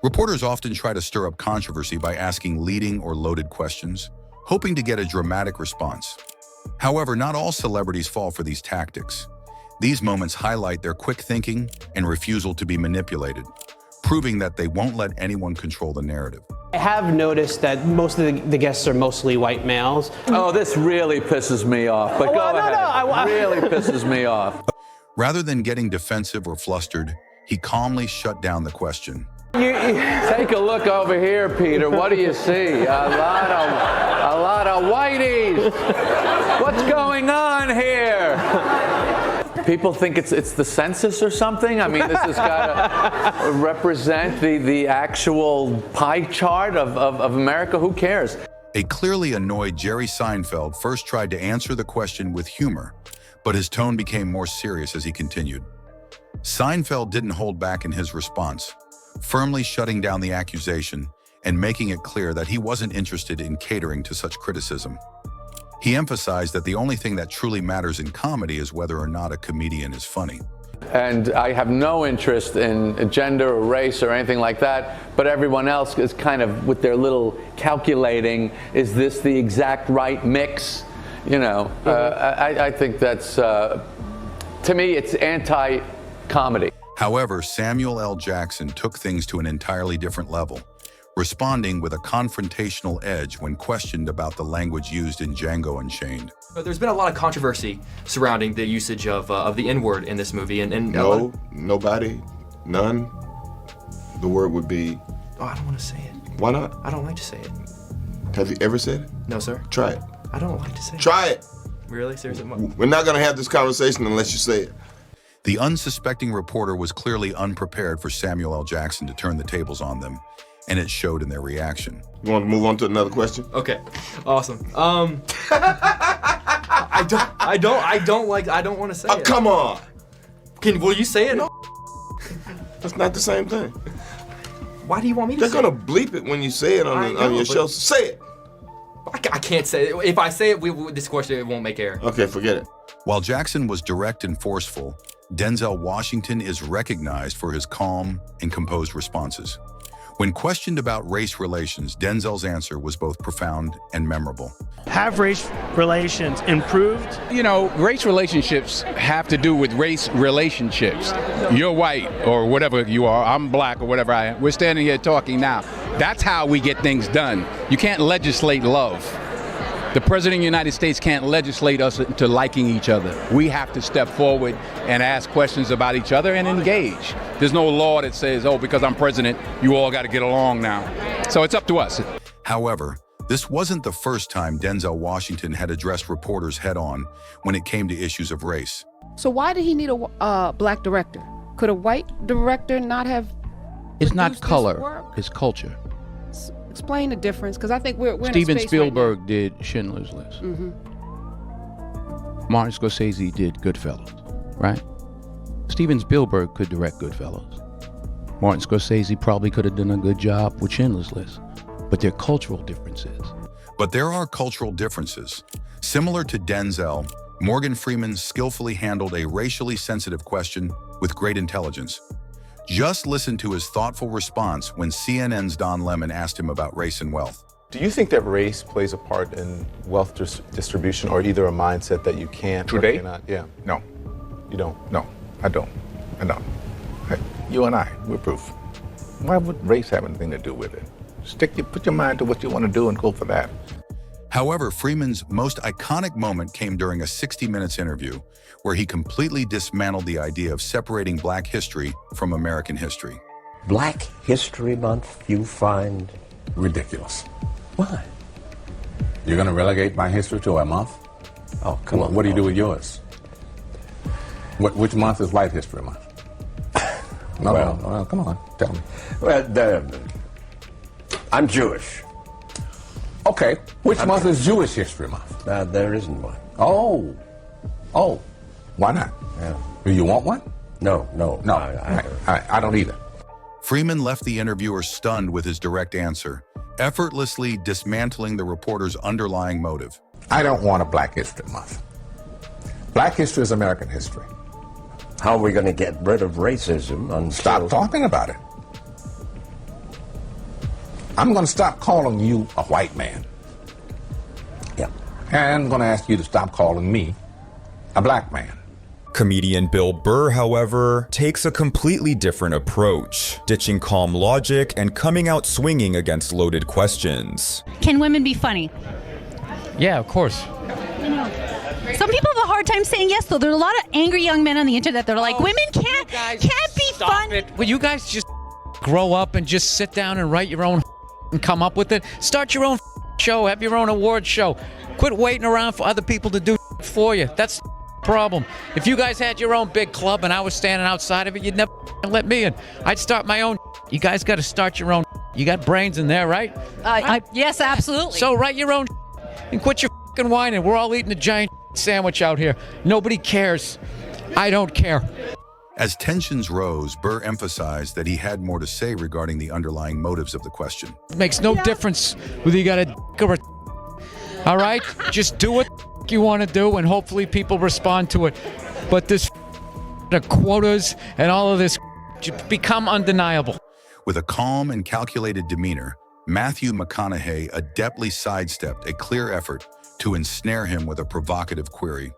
Reporters often try to stir up controversy by asking leading or loaded questions, hoping to get a dramatic response. However, not all celebrities fall for these tactics. These moments highlight their quick thinking and refusal to be manipulated, proving that they won't let anyone control the narrative. I have noticed that most of the guests are mostly white males. Oh, this really pisses me off, but go ahead. Really pisses me off. Rather than getting defensive or flustered, he calmly shut down the question. Take a look over here, Peter. What do you see? A lot of whiteys. What's going on here? People think it's the census or something? I mean, this has got to represent the actual pie chart of America. Who cares? A clearly annoyed Jerry Seinfeld first tried to answer the question with humor, but his tone became more serious as he continued. Seinfeld didn't hold back in his response, firmly shutting down the accusation and making it clear that he wasn't interested in catering to such criticism. He emphasized that the only thing that truly matters in comedy is whether or not a comedian is funny. And I have no interest in gender or race or anything like that, but everyone else is kind of with their little calculating, is this the exact right mix? You know, I think that's, to me, it's anti-comedy. However, Samuel L. Jackson took things to an entirely different level, responding with a confrontational edge when questioned about the language used in Django Unchained. There's been a lot of controversy surrounding the usage of the N-word in this movie, and no, nobody, none. The word would be. Oh, I don't want to say it. Why not? I don't like to say it. Have you ever said it? No, sir. Try it. I don't like to say it. Try it. Really? Seriously? We're not going to have this conversation unless you say it. The unsuspecting reporter was clearly unprepared for Samuel L. Jackson to turn the tables on them, and it showed in their reaction. You want to move on to another question? Okay, awesome. I don't want to say it. Come on. Will you say it? No. That's not the same thing. Why do you want me to They're say it? going to bleep it when you say it on your show. So say it. I can't say it. If I say it, this question it won't make air. Okay, forget it. While Jackson was direct and forceful, Denzel Washington is recognized for his calm and composed responses. When questioned about race relations, Denzel's answer was both profound and memorable. Have race relations improved? You know, race relationships have to do with race relationships. You're white or whatever you are, I'm black or whatever I am. We're standing here talking now. That's how we get things done. You can't legislate love. The President of the United States can't legislate us into liking each other. We have to step forward and ask questions about each other and engage. There's no law that says, oh, because I'm president, you all got to get along now. So it's up to us. However, this wasn't the first time Denzel Washington had addressed reporters head-on when it came to issues of race. So why did he need a black director? Could a white director not have? It's not color, it's culture. Explain the difference, because I think we're Steven in a space Spielberg right did Schindler's List. Mm-hmm. Martin Scorsese did Goodfellas, right? Steven Spielberg could direct Goodfellas. Martin Scorsese probably could have done a good job with Schindler's List, but there are cultural differences. But there are cultural differences. Similar to Denzel, Morgan Freeman skillfully handled a racially sensitive question with great intelligence. Just listen to his thoughtful response when CNN's Don Lemon asked him about race and wealth. Do you think that race plays a part in wealth distribution, or either a mindset that you can't Today? or cannot? Yeah. No. You don't? No, I don't. I don't. Hey, you and I, we're proof. Why would race have anything to do with it? Put your mind to what you want to do and go for that. However, Freeman's most iconic moment came during a 60 Minutes interview where he completely dismantled the idea of separating Black history from American history. Black History Month, you find Ridiculous. why? You're going to relegate my history to a month? Oh, come on. What do you do with yours? Which month is White History Month? Well, come on, tell me. Well, I'm Jewish. Okay, which month is Jewish History Month? There isn't one. Oh, why not? Yeah. Do you want one? No. I don't either. Freeman left the interviewer stunned with his direct answer, effortlessly dismantling the reporter's underlying motive. I don't want a Black History Month. Black history is American history. How are we going to get rid of racism until... Stop talking about it. I'm going to stop calling you a white man. Yeah. And I'm going to ask you to stop calling me a black man. Comedian Bill Burr, however, takes a completely different approach, ditching calm logic and coming out swinging against loaded questions. Can women be funny? Yeah, of course. Some people have a hard time saying yes, though. There are a lot of angry young men on the internet that are like, women can't be funny. Will you guys just grow up and just sit down and write your own and come up with it? Start your own show, have your own award show. Quit waiting around for other people to do for you. That's the problem. If you guys had your own big club and I was standing outside of it, you'd never let me in. I'd start my own. You guys got to start your own. You got brains in there, right? Yes, absolutely. So write your own and quit your whining. We're all eating a giant sandwich out here. Nobody cares. I don't care. As tensions rose, Burr emphasized that he had more to say regarding the underlying motives of the question. It makes no difference whether you got a or a. All right? Just do what you want to do, and hopefully people respond to it. But this the quotas and all of this become undeniable. With a calm and calculated demeanor, Matthew McConaughey adeptly sidestepped a clear effort to ensnare him with a provocative query.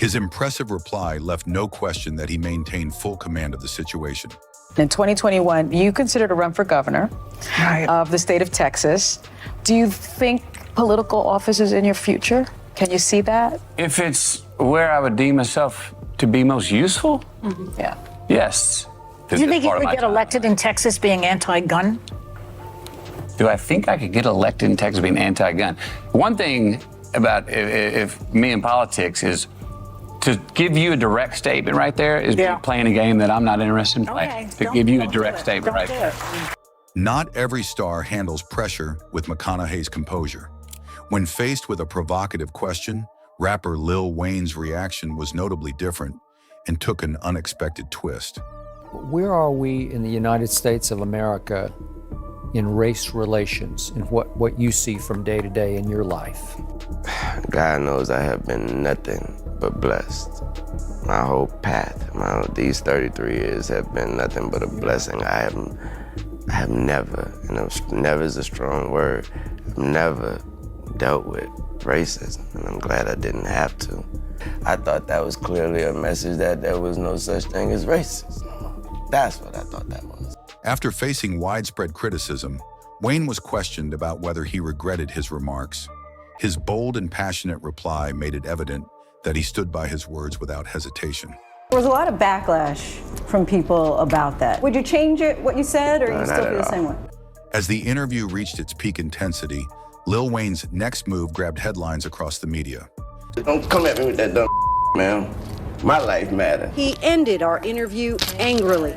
His impressive reply left no question that he maintained full command of the situation. In 2021, you considered a run for governor of the state of Texas. Do you think political office is in your future? Can you see that? If it's where I would deem myself to be most useful? Yeah. Yes. Do you think you could get elected in Texas being anti-gun? Do I think I could get elected in Texas being anti-gun? One thing about if me in politics is to give you a direct statement right there is playing a game that I'm not interested in playing. To give you a direct statement right there. Not every star handles pressure with McConaughey's composure. When faced with a provocative question, rapper Lil Wayne's reaction was notably different and took an unexpected twist. Where are we in the United States of America in race relations and what you see from day to day in your life? God knows I have been nothing but blessed. My whole path, these 33 years have been nothing but a blessing. I have never, never is a strong word, I've never dealt with racism, and I'm glad I didn't have to. I thought that was clearly a message that there was no such thing as racism. That's what I thought that was. After facing widespread criticism, Wayne was questioned about whether he regretted his remarks. His bold and passionate reply made it evident that he stood by his words without hesitation. There was a lot of backlash from people about that. Would you change it, what you said, or you still feel the same way? As the interview reached its peak intensity, Lil Wayne's next move grabbed headlines across the media. Don't come at me with that dumb man. My life matters. He ended our interview angrily.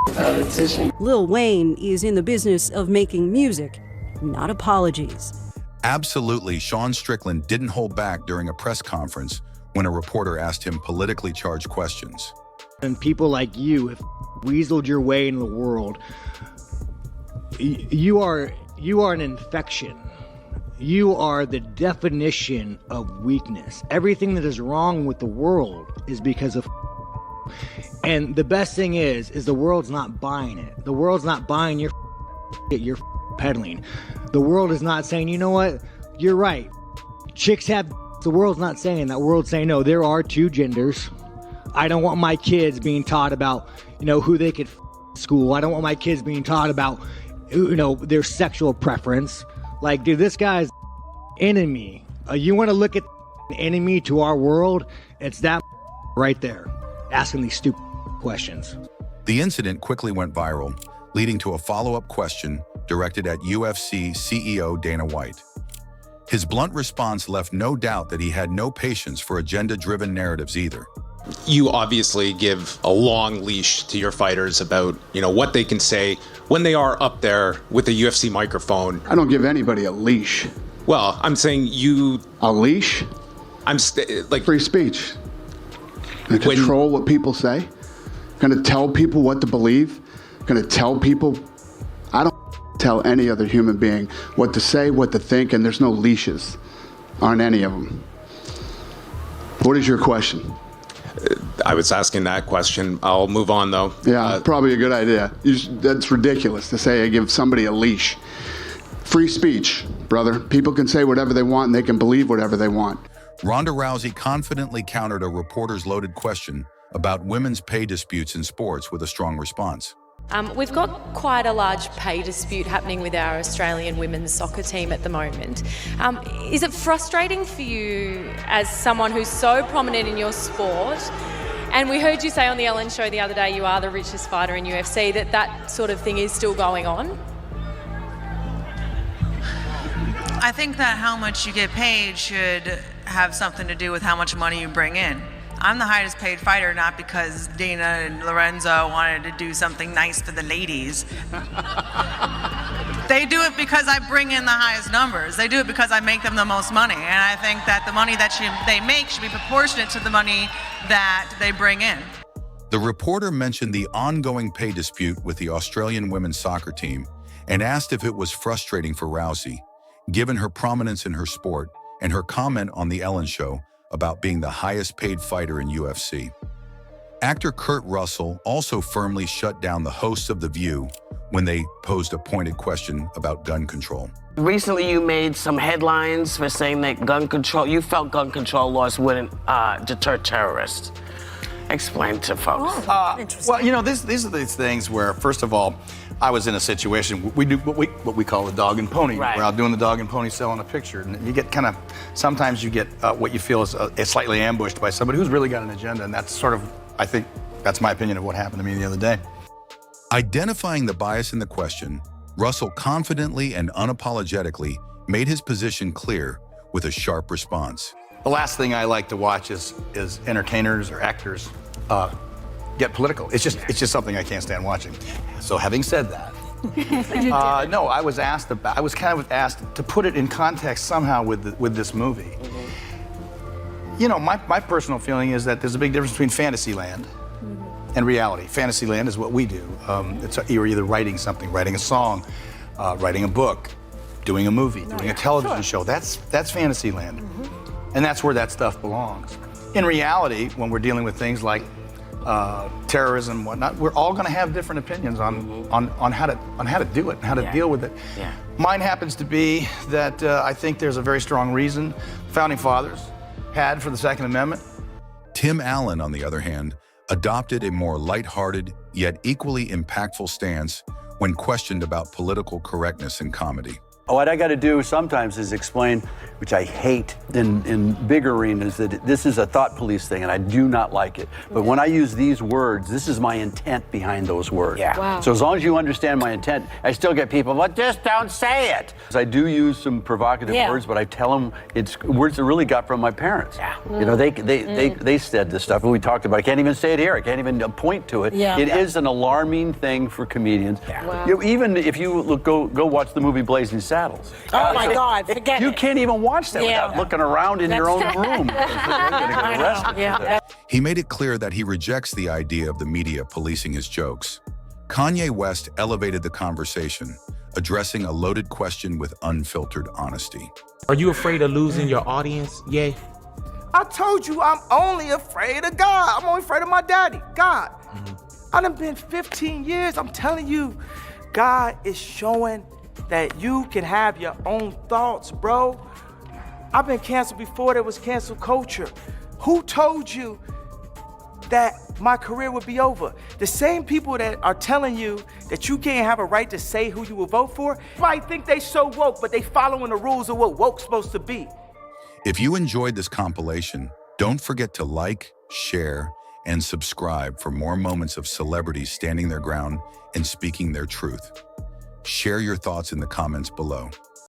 Politician. Lil Wayne is in the business of making music, not apologies. Absolutely, Sean Strickland didn't hold back during a press conference when a reporter asked him politically charged questions. And people like you have weaseled your way into the world. You are an infection. You are the definition of weakness. Everything that is wrong with the world is because of. And the best thing is the world's not buying it. The world's not buying your you're peddling. The world is not saying, you know what, you're right. Chicks have. The world's not saying that. The world's saying, no, there are two genders. I don't want my kids being taught about, who they could school. I don't want my kids being taught about, their sexual preference. Like, dude, this guy's enemy. You want to look at enemy to our world? It's that right there, asking these stupid questions. The incident quickly went viral, leading to a follow-up question directed at UFC CEO Dana White. His blunt response left no doubt that he had no patience for agenda-driven narratives either. You obviously give a long leash to your fighters about, what they can say when they are up there with a UFC microphone. I don't give anybody a leash. Well, I'm saying you... A leash? I'm like... Free speech. Gonna control what people say. Gonna tell people what to believe. Gonna tell people... I don't tell any other human being what to say, what to think, and there's no leashes on any of them. What is your question? I was asking that question. I'll move on, though. Yeah, probably a good idea. That's ridiculous to say I give somebody a leash. Free speech, brother. People can say whatever they want and they can believe whatever they want. Ronda Rousey confidently countered a reporter's loaded question about women's pay disputes in sports with a strong response. We've got quite a large pay dispute happening with our Australian women's soccer team at the moment. Is it frustrating for you as someone who's so prominent in your sport? And we heard you say on the Ellen Show the other day you are the richest fighter in UFC, that sort of thing is still going on? I think that how much you get paid should have something to do with how much money you bring in. I'm the highest paid fighter, not because Dana and Lorenzo wanted to do something nice for the ladies. They do it because I bring in the highest numbers. They do it because I make them the most money. And I think that the money that they make should be proportionate to the money that they bring in. The reporter mentioned the ongoing pay dispute with the Australian women's soccer team and asked if it was frustrating for Rousey, given her prominence in her sport and her comment on the Ellen Show about being the highest paid fighter in UFC. Actor Kurt Russell also firmly shut down the hosts of The View when they posed a pointed question about gun control. Recently, you made some headlines for saying that you felt gun control laws wouldn't deter terrorists. Explain to folks. Well, you know, these are these things where, first of all, I was in a situation, we do what we call a dog and pony. Right. We're out doing the dog and pony selling a picture. And you get sometimes you get what you feel is slightly ambushed by somebody who's really got an agenda. And that's sort of, I think, that's my opinion of what happened to me the other day. Identifying the bias in the question, Russell confidently and unapologetically made his position clear with a sharp response. The last thing I like to watch is entertainers or actors get political. It's just something I can't stand watching. So having said that, no, I was kind of asked to put it in context somehow with this movie. You know, my personal feeling is that there's a big difference between Fantasyland and reality. Fantasyland is what we do. You're either writing something, writing a song, writing a book, doing a movie, doing a television show. That's Fantasyland. And that's where that stuff belongs. In reality, when we're dealing with things like terrorism and whatnot, we're all going to have different opinions on how to do it and how to deal with it. Yeah. Mine happens to be that I think there's a very strong reason founding fathers had for the Second Amendment. Tim Allen, on the other hand, adopted a more lighthearted yet equally impactful stance when questioned about political correctness in comedy. What I got to do sometimes is explain, which I hate in big arenas, that this is a thought police thing and I do not like it. But when I use these words, this is my intent behind those words. Yeah. Wow. So as long as you understand my intent, I still get people, well, just don't say it. I do use some provocative words, but I tell them it's words I really got from my parents. Yeah. You know, they said this stuff and we talked about it. I can't even say it here. I can't even point to it. Yeah. It is an alarming thing for comedians. Yeah. Wow. You know, even if you go watch the movie Blazing Saddles. Oh my God, forget You it. can't even watch that without looking around in your own room. You're gonna get arrested. He made it clear that he rejects the idea of the media policing his jokes. Kanye West elevated the conversation, addressing a loaded question with unfiltered honesty. Are you afraid of losing your audience? Yay. I told you I'm only afraid of God. I'm only afraid of my daddy, God. I done been 15 years. I'm telling you, God is showing that you can have your own thoughts, bro. I've been canceled before there was cancel culture. Who told you that my career would be over? The same people that are telling you that you can't have a right to say who you will vote for might think they so woke, but they following the rules of what woke's supposed to be. If you enjoyed this compilation, don't forget to like, share, and subscribe for more moments of celebrities standing their ground and speaking their truth. Share your thoughts in the comments below.